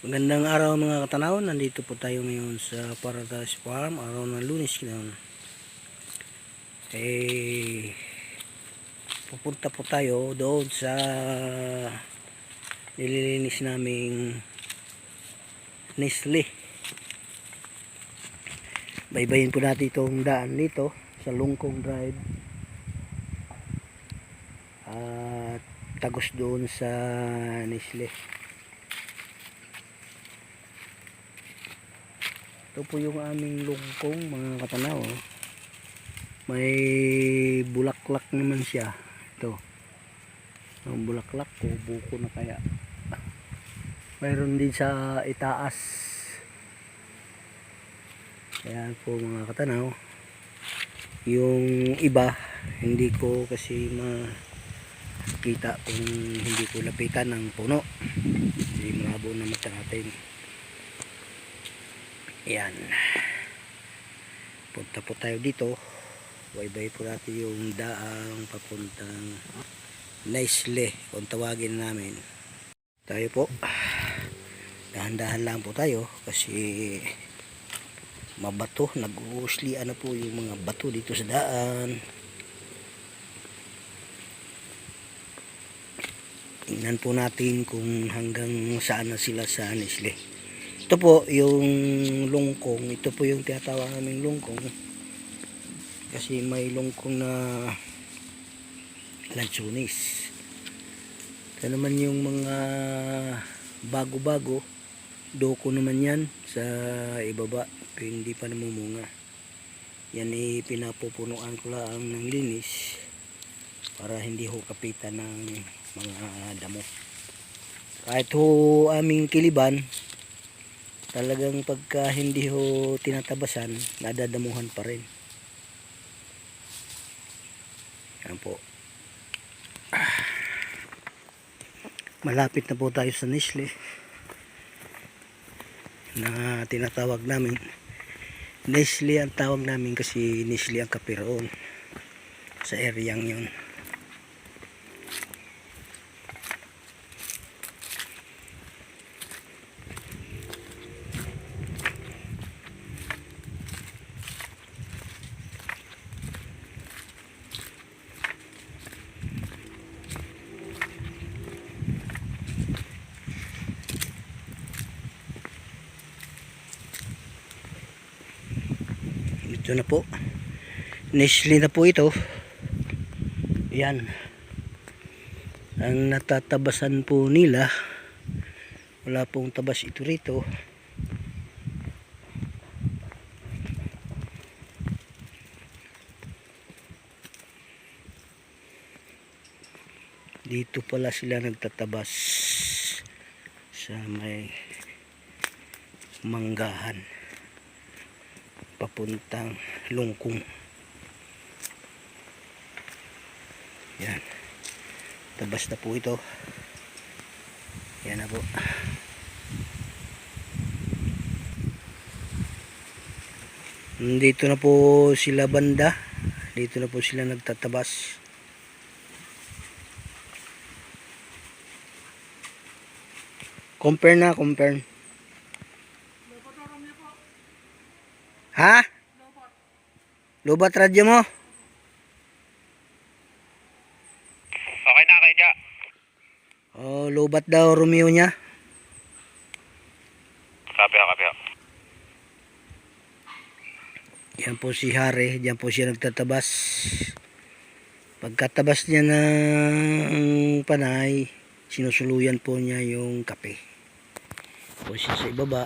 Magandang araw mga katanaw, nandito po tayo ngayon sa Paradise Farm, araw ng Lunes ngayon. Pupunta po tayo doon sa nililinis naming Nestle. Baybayin po natin itong daan dito sa Lungkong Drive at tagos doon sa Nestle. Ito po yung aming lungkong mga katanaw. May bulaklak naman siya. Ito. Ang bulaklak ko, buko na kaya. Mayroon din sa itaas. Ayan po mga katanaw. Yung iba, hindi ko kasi makita kung hindi ko lapitan ng puno. Hindi malabo na mata natin. Ayan. Punta po tayo dito. Baybay po natin yung daang papuntang Nestle kung tawagin namin. Tayo po. Dahan-dahan lang po tayo kasi mabato. Nag-uuslian na po yung mga bato dito sa daan. Tingnan po natin kung hanggang saan na sila sa Nestle. Ito po yung lungkong. Ito po yung tinatawag naming lungkong. Kasi may lungkong na lansunis. Ito naman yung mga bago-bago. Doko naman yan sa ibaba. Pero hindi pa namumunga. Yan pinapupunuan ko lang ng linis para hindi ho kapitan ng mga damo. Kahit ho aming kiliban, talagang pagka hindi ho tinatabasan, nadadamuhan pa rin. Yan po. Malapit na po tayo sa Nestle na tinatawag namin. Nestle ang tawag namin kasi Nestle ang kapiroon sa areang yun. Ito na po. Nestle na po ito. Yan. Ang natatabasan po nila, wala pong tabas ito rito. Dito pala sila nagtatabas sa may manggahan papuntang lungkong. Yan, tabas na po ito. Yan na po. Dito na po sila banda, dito na po sila nagtatabas. Compare na, compare. Ha? Lobat radyo mo? Okay na kaya. Oh, lobat daw Romeo niya. Kapya. Yan po si Hare, diyan po siya nagtatabas. Pagkatabas niya ng panay, sinusuluyan po niya yung kape. Po siya sa ibaba.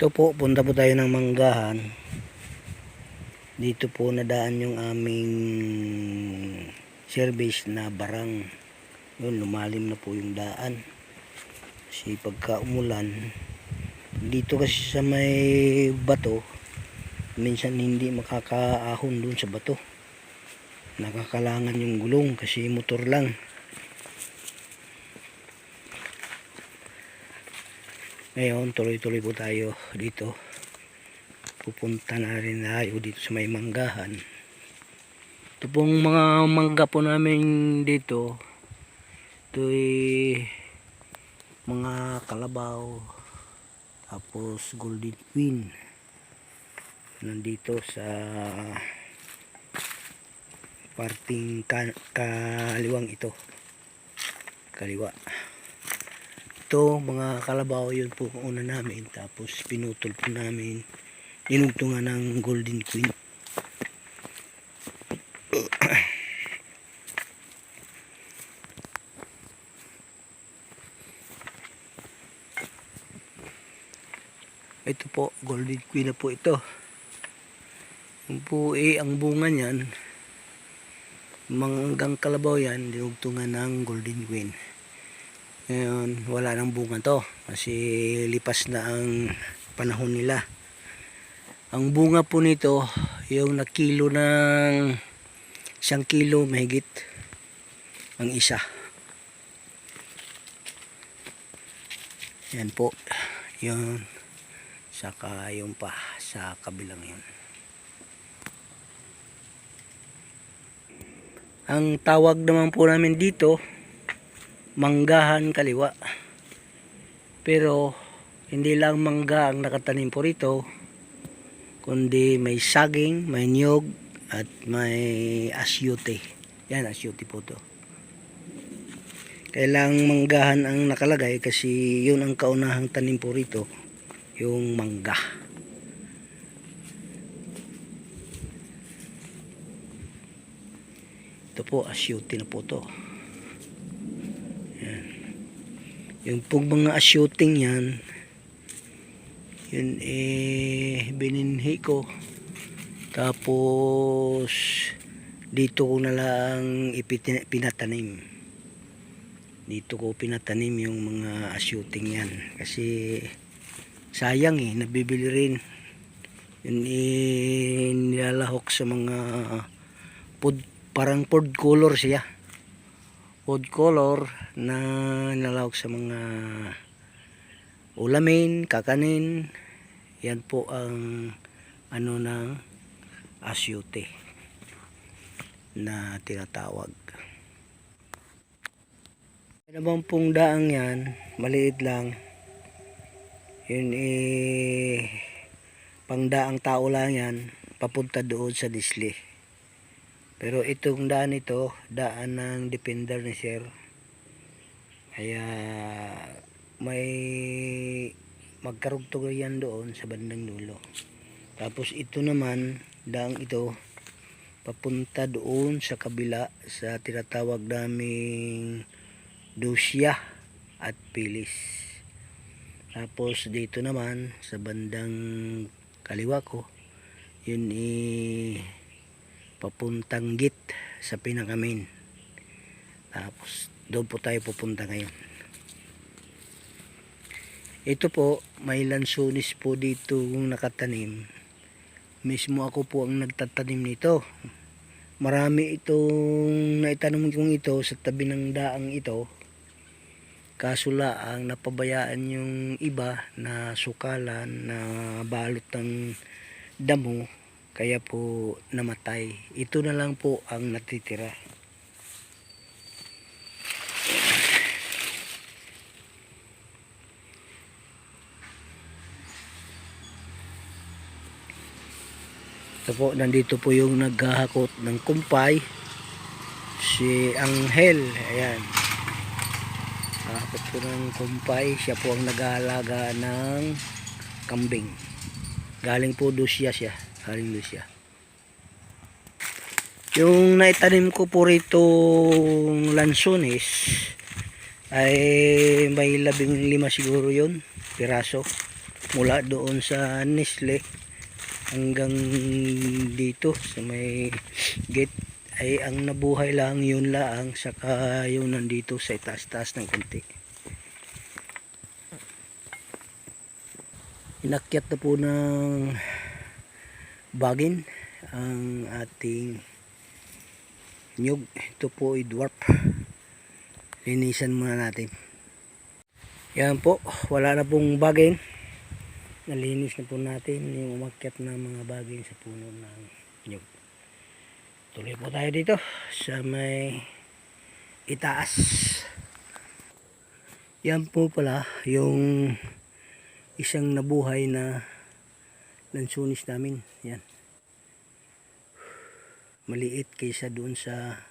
Ito po, punta po tayo ng manggahan. Dito po nadaan yung aming service na barang. Yun, lumalim na po yung daan. Kasi pagka umulan, dito kasi sa may bato, minsan hindi makakaahon dun sa bato. Nakakalangan yung gulong kasi motor lang. Ngayon tuloy-tuloy po tayo dito. Pupunta na rin tayo dito sa may manggahan. Ito pong mga mangga po namin dito. Ito'y mga kalabaw. Tapos golden queen. Nandito sa parting kaliwang ito. Kaliwa. Ito mga kalabaw, yun po ang una namin. Tapos pinutol po namin. Dinugtungan ng golden queen. Ito po, golden queen na po ito. Yung po ang bunga niyan, manggang kalabaw yan, dinugtungan ng golden queen. Ngayon, wala nang bunga to kasi lipas na ang panahon nila. Ang bunga po nito, yung nakilo ng 1 kilo mahigit ang isa. Yan po, yun. Saka yung pa sa kabilang yun. Ang tawag naman po namin dito, manggahan kaliwa. Pero hindi lang mangga ang nakatanim po rito, kundi may saging, may niyog at may asyute. Yan, asyute po to. Kailang manggahan ang nakalagay kasi yun ang kaunahang tanim po rito, yung mangga. Ito po, asyute na po to. Yan. Yung pong mga asyuting yan, yun bininhi ko. Tapos dito ko na lang pinatanim. Dito ko pinatanim yung mga asyuting yan. Kasi sayang nabibili rin. Yun nilalahok sa mga parang pod color siya. Pod color na nilalahok sa mga ulamin, kakanin. Yan po ang ano ng asyute na tinatawag. Ano bang pong daang yan, maliit lang. Yun pangdaang tao lang yan, papunta doon sa disli. Pero itong daan ito, daan ng defender ni Sir. Kaya may magkarugtog yan doon sa bandang dulo. Tapos ito naman, daang ito, papunta doon sa kabila sa tinatawag naming Dusya at Pilis. Tapos dito naman sa bandang kaliwa ko, yun papuntang git sa Pinakamin. Tapos doon po tayo pupunta ngayon. Ito po, may lansones po dito nakatanim. Mismo ako po ang nagtatanim nito. Marami itong naitanim kong ito sa tabi ng daang ito. Kaso lang napabayaan yung iba na sukalan na balot ng damo, kaya po namatay. Ito na lang po ang natitira. Ito po, nandito po yung naghahakot ng kumpay, si Angel. Ayan, hakot po ng kumpay. Siya po ang nag-aalaga ng kambing. Galing po Dusya siya. Galing Dusya. Yung naitanim ko po rito lansones ay may 15 siguro yun piraso. Mula doon sa Nestle hanggang dito sa may gate ay ang nabuhay lang yun lang, saka yung nandito sa itaas-taas ng konti. Inakyat na po ng bagin ang ating nyug. Ito po ay dwarf. Linisan muna natin. Yan po, wala na pong baging. Nalinis na po natin yung umakyat na mga baging sa puno ng nyug. Tuloy po tayo dito sa may itaas. Yan po pala yung isang nabuhay na lansunis namin. Yan. Maliit kaysa doon sa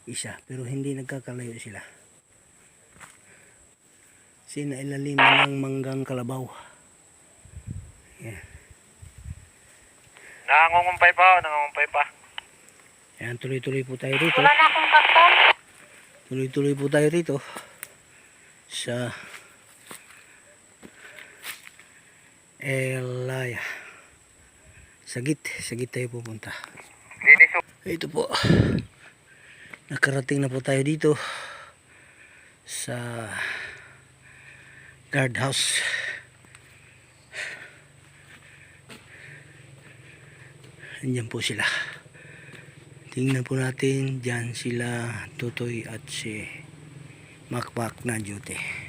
isa, pero hindi nagkakalayo sila. Sinailaliman ng manggang kalabaw. Yan. Nangungumpay pa, nangungumpay pa. Yan, tuloy-tuloy po tayo rito. Wala na akong karton. Tuloy-tuloy po tayo rito sa Elaya. Sagit tayo pupunta. Linis. Ito po. Nakarating na po tayo dito sa guardhouse. Andiyan po sila. Tingnan po natin, dyan sila Tutoy at si Makmak na duty.